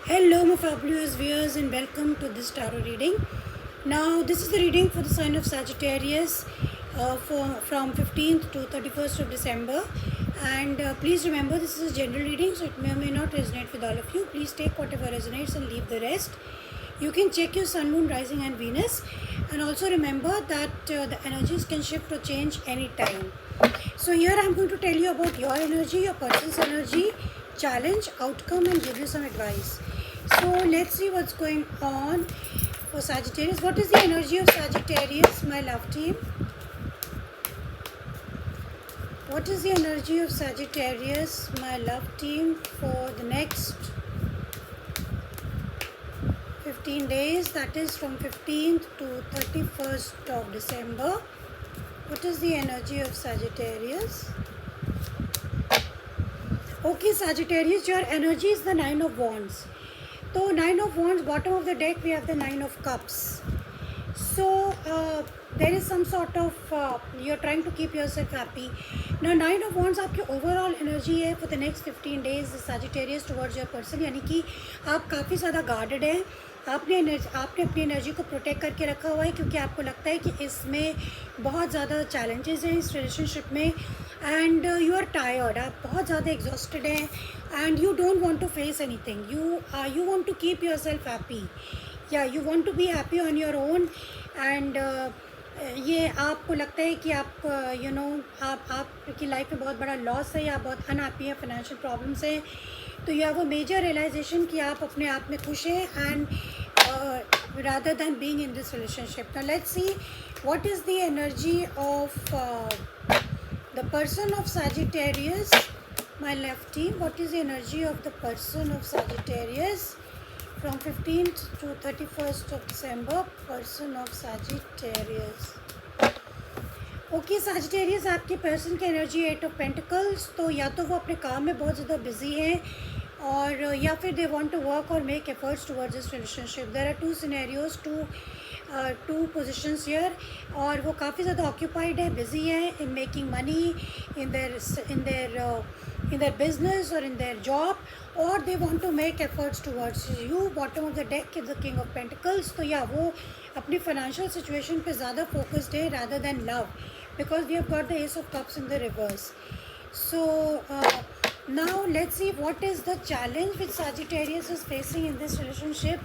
Hello, my fabulous viewers, and welcome to this tarot reading. Now, this is the reading for the sign of Sagittarius from 15th to 31st of December. And please remember, this is a general reading, so it may or may not resonate with all of you. Please take whatever resonates and leave the rest. You can check your sun, moon, rising, and Venus. And also remember that the energies can shift or change anytime. So, here I am going to tell you about your energy, your person's energy, challenge, outcome, and give you some advice. So let's see what's going on for Sagittarius. What is the energy of Sagittarius, my love team? What is the energy of Sagittarius, my love team, for the next 15 days? That is from 15th to 31st of December. What is the energy of Sagittarius? Okay, Sagittarius, your energy is the Nine of Wands. So, Nine of Wands, bottom of the deck, we have the Nine of Cups. So, there is some sort of, you're trying to keep yourself happy. Now, Nine of Wands आपकी overall energy है for the next 15 days, Sagittarius, towards your person. यानी कि आप काफ़ी ज़्यादा guarded हैं. आपने अपनी एनर्जी को प्रोटेक्ट करके रखा हुआ है, क्योंकि आपको लगता है कि इसमें बहुत ज़्यादा चैलेंजेस हैं इस रिलेशनशिप में. एंड यू आर टायर्ड, आप बहुत ज़्यादा एग्जॉस्टेड हैं. And you don't want to face anything. You want to keep yourself happy. या you want to be happy on your own. And ये आपको लगता है कि आप आपकी लाइफ में बहुत बड़ा लॉस है, या आप बहुत अनहैप्पी है, फाइनेंशियल प्रॉब्लम्स हैं. तो you have a major realization कि आप अपने आप में खुश हैं, and rather than being in this relationship. Now let's see what is the energy of the person of Sagittarius, my left team. What is the energy of the person of Sagittarius from 15th to 31st of December? Person of Sagittarius. Okay Sagittarius, आपके person की energy 8 of pentacles. तो या तो वो अपने काम में बहुत ज़्यादा बिजी हैं, और या फिर दे वांट टू वर्क और make efforts towards this relationship. There are two scenarios, two positions here. और वो काफ़ी ज़्यादा ऑक्यूपाइड है, बिजी है in making money in their business और इन देयर जॉब, और they want to make efforts towards you. Bottom of the deck is the king of pentacles. तो या वो अपनी फाइनेंशियल सिचुएशन पे ज़्यादा फोकस्ड है rather than love, because we have got the Ace of Cups in the reverse. So now let's see what is the challenge which Sagittarius is facing in this relationship.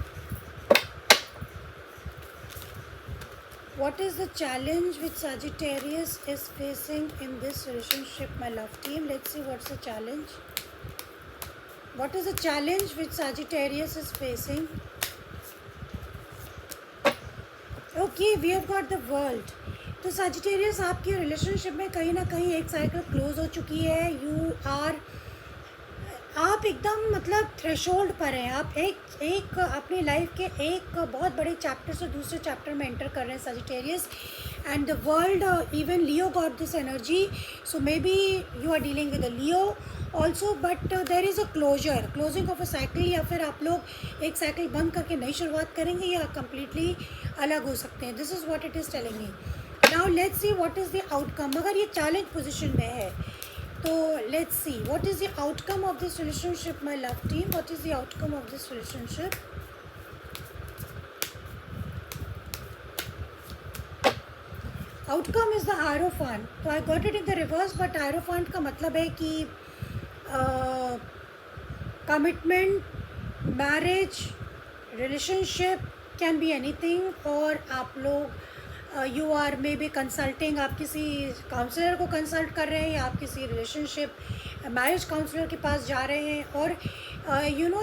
What is the challenge which Sagittarius is facing in this relationship, my love team? Let's see what's the challenge. What is the challenge which Sagittarius is facing? Okay, we have got the World. तो Sagittarius, आपकी relationship में कहीं ना कहीं एक cycle close हो चुकी है. आप एकदम मतलब थ्रेशोल्ड पर हैं. आप एक अपनी लाइफ के एक बहुत बड़े चैप्टर से दूसरे चैप्टर में एंटर कर रहे हैं Sagittarius. And the world, even Leo got this energy. So maybe you are dealing with a Leo also, but there is a closing of a cycle. या फिर आप लोग एक साइकिल बंद करके नई शुरुआत करेंगे, या कम्प्लीटली अलग हो सकते हैं. This is what it is telling me. Now let's see what is the outcome. मगर ये चैलेंज पोजीशन में है, तो let's see what is the outcome of this relationship, my love team. What is the outcome of this relationship? Outcome is the Hierophant. तो I got it in the reverse, but Hierophant का मतलब है कि commitment, marriage, relationship can be anything. और आप लोग you are maybe consulting, आप किसी काउंसलर को कंसल्ट कर रहे हैं, या आप किसी रिलेशनशिप मैरिज काउंसलर के पास जा रहे हैं, और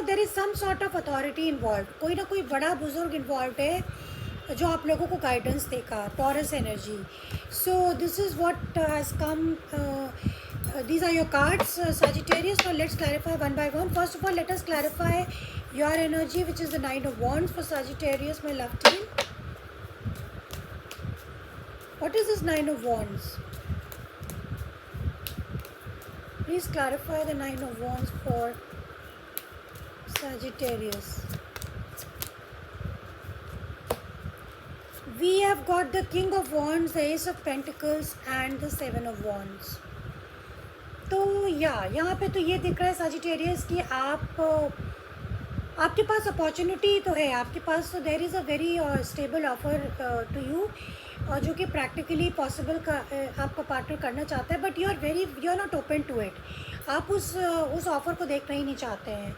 there is some sort of authority involve. कोई ना कोई बड़ा बुजुर्ग इन्वॉल्व है जो आप लोगों को गाइडेंस देगा. Taurus energy. So this is what has come. These are your cards, Sagittarius. Now let's clarify one by one. First of all, let us clarify your energy, which is the Nine of Wands for Sagittarius, my love team. What is this Nine of Wands? Please clarify the Nine of Wands for Sagittarius. We have got the King of Wands, the Ace of Pentacles, and the Seven of Wands. तो यहाँ पे तो ये दिख रहा है Sagittarius कि आप आपके पास अपॉर्चुनिटी तो है, आपके पास तो there is a very stable offer to you, और जो कि प्रैक्टिकली पॉसिबल का आपका पार्टनर करना चाहता है, but you are not open to it. आप उस ऑफ़र को देखना ही नहीं चाहते हैं,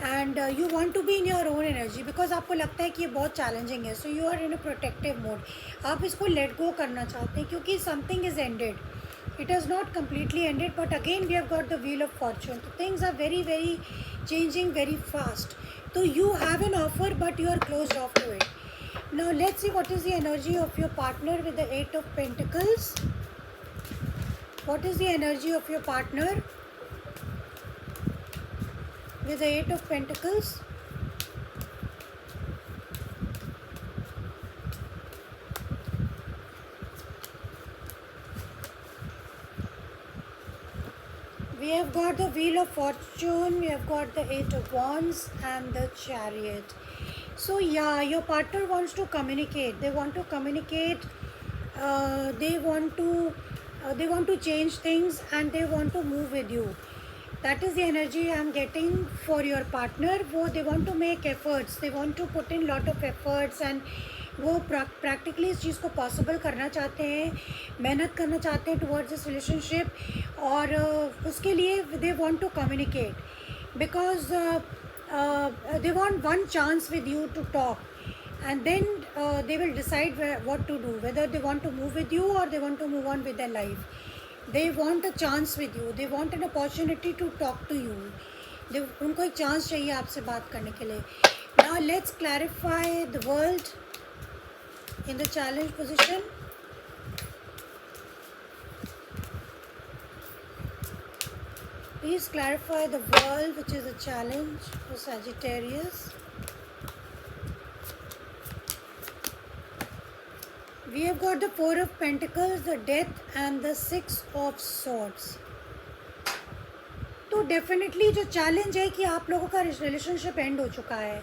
and you want to be in your own energy, because आपको लगता है कि ये बहुत चैलेंजिंग है, so you are in a protective mode. आप इसको लेट गो करना चाहते हैं क्योंकि something is ended, it has not completely ended, but again we have got the wheel of fortune, so things are very very changing very fast. So you have an offer but you are closed off to it. Now let's see what is the energy of your partner with the 8 of Pentacles. What is the energy of your partner with the 8 of Pentacles? We have got the Wheel of Fortune, we have got the 8 of Wands and the Chariot. So yeah, your partner wants to communicate. They want to communicate. They want to change things and they want to move with you. That is the energy I am getting for your partner. They want to make efforts. They want to put in lot of efforts, and वो practically इस चीज़ को possible करना चाहते हैं, मेहनत करना चाहते हैं टुवर्ड्स दिस रिलेशनशिप, और उसके लिए they want to communicate because they want one chance with you to talk, and then they will decide what to do, whether they want to move with you or they want to move on with their life. They want a chance with you, they want an opportunity to talk to you. उनको एक chance चाहिए आपसे बात करने के लिए. Now let's clarify the world in the challenge position. Please clarify the world, which is a challenge for Sagittarius. We have got the 4 of Pentacles, the Death and the 6 of Swords. तो definitely जो challenge है कि आप लोगों का relationship and हो चुका है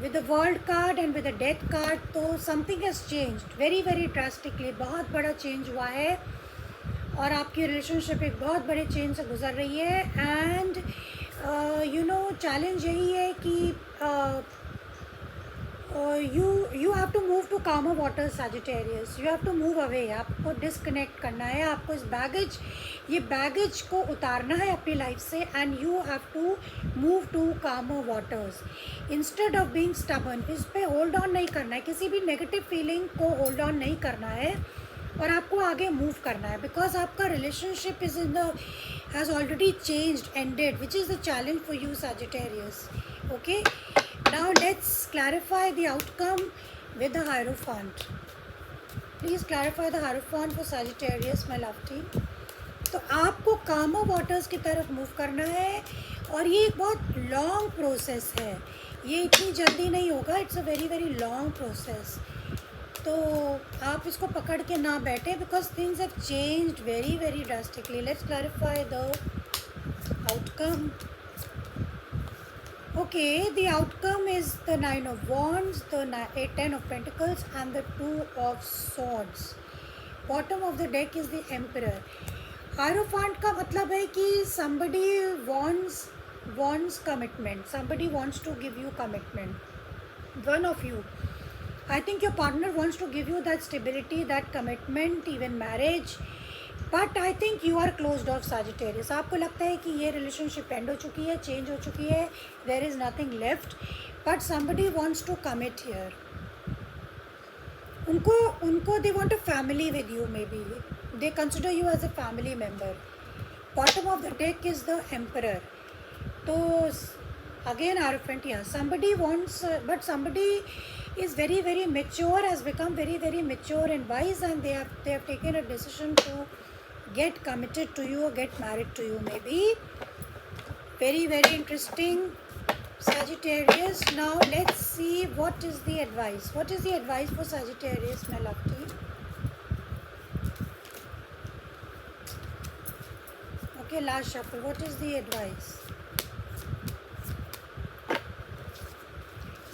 with the world card and with the death card. तो something has changed very very drastically, बहुत बड़ा चेंज हुआ है और आपकी रिलेशनशिप एक बहुत बड़े चेंज से गुजर रही है. एंड यू नो चैलेंज यही है कि you have to move to calmer waters, Sagittarius. You have to move away. आपको डिस्कनेक्ट करना है, आपको इस ये बैगेज को उतारना है अपनी लाइफ से, and you have to move to calmer waters instead of being stubborn. इस पे होल्ड ऑन नहीं करना है, किसी भी नेगेटिव फीलिंग को होल्ड ऑन नहीं करना है, और आपको आगे मूव करना है, बिकॉज आपका relationship is in the has already changed, ended, which is the challenge for you, Sagittarius. Okay. Now let's clarify the outcome with the Hierophant. Please clarify the Hierophant for Sagittarius, my love team. तो आपको calmer waters की तरफ move करना है, और ये एक बहुत लॉन्ग प्रोसेस है, ये इतनी जल्दी नहीं होगा. It's a very very long process. तो आप इसको पकड़ के ना बैठे, because things have changed very very drastically. Let's clarify the outcome. Okay, the outcome is the 9 of Wands, the 10 of Pentacles and the 2 of Swords. Bottom of the deck is the Emperor. Hierophant का मतलब है कि somebody wants commitment. Somebody wants to give you commitment. One of you. I think your partner wants to give you that stability, that commitment, even marriage. But I think you are closed off, Sagittarius. आपको लगता है कि ये relationship and हो चुकी है, change हो चुकी है, there is nothing left, but somebody wants to commit here. उनको they want a family with you, maybe they consider you as a family member. Bottom of the deck is the emperor. तो again Hierophant, yeah, somebody wants, but somebody is very very mature, has become very very mature and wise, and they have taken a decision to get committed to you or get married to you, maybe. Very very interesting, Sagittarius. Now let's see what is the advice. What is the advice for Sagittarius, my love team? Okay, last shuffle. What is the advice?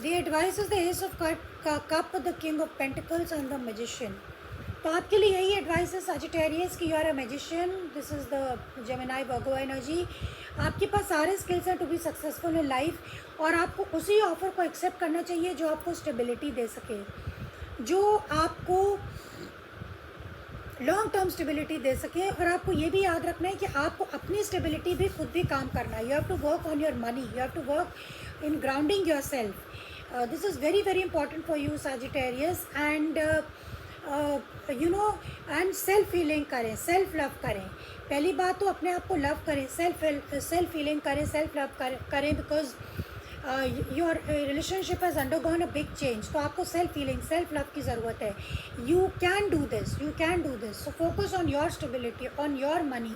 The advice is the Ace of Cup, the King of Pentacles and the Magician. तो आपके लिए यही advice है Sagittarius कि you are a magician, this is the Gemini Virgo energy. आपके पास सारे skills हैं to be successful in life, और आपको उसी ऑफ़र को एक्सेप्ट करना चाहिए जो आपको स्टेबिलिटी दे सके, जो आपको लॉन्ग टर्म स्टेबिलिटी दे सके। और आपको ये भी याद रखना है कि आपको अपनी स्टेबिलिटी भी खुद भी काम करना है। You have to work on your money, you have to work in grounding yourself. This is very very important for you Sagittarius. And you know, and self healing करें, सेल्फ लव करें। पहली बात तो अपने आप को love करें, self healing करें, सेल्फ लव करें, because your relationship has undergone a big change. तो आपको सेल्फ हीलिंग, सेल्फ लव की ज़रूरत है। You can do this, you can do this. So focus on your stability, on your money,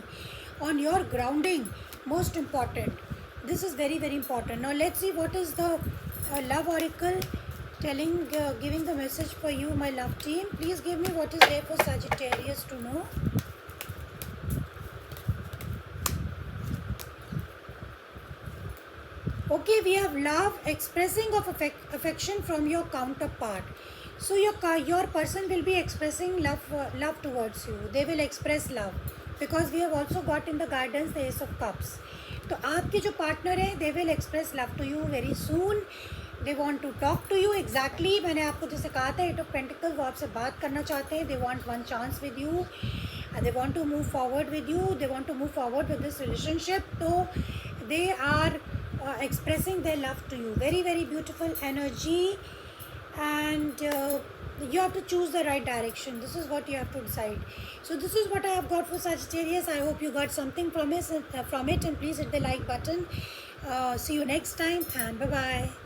on your grounding, most important. This is very very important. Now let's see what is the love oracle telling, giving the message for you, my love team. Please give me what is there for Sagittarius to know. Okay, we have love, expressing of affection from your counterpart. So your person will be expressing love towards you. They will express love, because we have also got in the guidance the Ace of Cups. तो आपके जो partner हैं, they will express love to you very soon. They want to talk to you exactly. मैंने आपको जैसे कहा था, Eight of Pentacles, वो आपसे बात करना चाहते हैं. They want one chance with you. They want to move forward with you. They want to move forward with this relationship. तो they are expressing their love to you. Very very beautiful energy. And you have to choose the right direction. This is what you have to decide. So this is what I have got for Sagittarius. I hope you got something from it, and please hit the like button. See you next time, and bye bye.